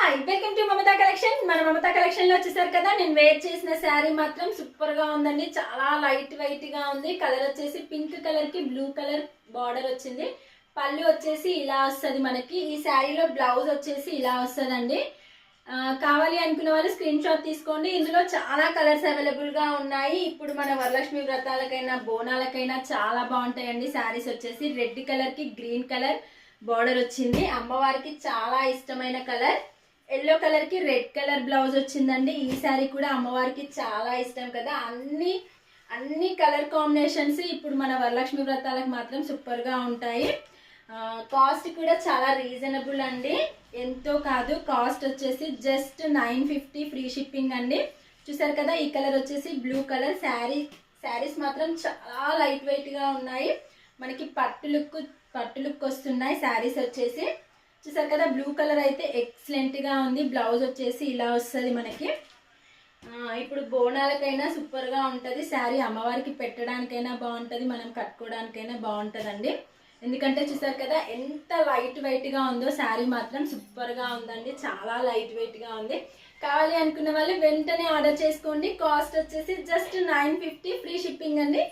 Hi welcome to Mamata collection. మన Mamata collection లో వచ్చేసారు కదా. నేను వేర్ చేసిన శారీ మాత్రం సూపర్ గా ఉందండి. చాలా లైట్ వెయిట్ గా ఉంది. కలర్ వచ్చేసి పింక్ కలర్ కి బ్లూ కలర్ బార్డర్ వచ్చింది. పళ్ళు వచ్చేసి ఇలా వస్తుంది మనకి. ఈ శారీలో బ్లౌజ్ వచ్చేసి ఇలా వస్తుందండి. కావాలి అనుకున్న వాళ్ళు స్క్రీన్ షాట్ తీసుకోండి. ఇందులో చాలా కలర్స్ అవైలబుల్ గా ఉన్నాయి. ఇప్పుడు మన వరలక్ష్మి వ్రతాలకైనా బోనాలకైనా చాలా బాగుంటాయండి. శారీస్ వచ్చేసి రెడ్ కలర్ కి గ్రీన్ కలర్ బార్డర్ వచ్చింది. అమ్మవారికి చాలా ఇష్టమైన కలర్. ఎల్లో కలర్ కి రెడ్ కలర్ బ్లౌజ్ వచ్చిందండి. ఈ శారీ కూడా అమ్మవారికి చాలా ఇష్టం కదా. అన్ని కలర్ కాంబినేషన్స్ ఇప్పుడు మన వరలక్ష్మి వ్రతాలకు మాత్రం సూపర్ గా ఉంటాయి. కాస్ట్ కూడా చాలా రీజనబుల్ అండి. ఎంతో కాదు, కాస్ట్ వచ్చేసి జస్ట్ 950 ఫ్రీ షిప్పింగ్ అండి. చూసారు కదా, ఈ కలర్ వచ్చేసి బ్లూ కలర్. శారీస్ మాత్రం చాలా లైట్ వెయిట్ గా ఉన్నాయి. మనకి పట్టు లుక్ వస్తున్నాయి శారీస్ వచ్చేసి. చూసారు కదా, బ్లూ కలర్ అయితే ఎక్సలెంట్ గా ఉంది. బ్లౌజ్ వచ్చేసి ఇలా వస్తుంది మనకి. ఇప్పుడు బోనాలకైనా సూపర్ గా ఉంటది శారీ. అమ్మవారికి పెట్టడానికైనా బాగుంటది, మనం కట్టుకోవడానికైనా బాగుంటదండి. ఎందుకంటే చూసారు కదా ఎంత లైట్ వెయిట్ గా ఉందో. శారీ మాత్రం సూపర్ గా ఉందండి. చాలా లైట్ వెయిట్ గా ఉంది. కావాలి అనుకున్న వాళ్ళు వెంటనే ఆర్డర్ చేసుకోండి. కాస్ట్ వచ్చేసి జస్ట్ 950 ఫ్రీ షిప్పింగ్ అండి.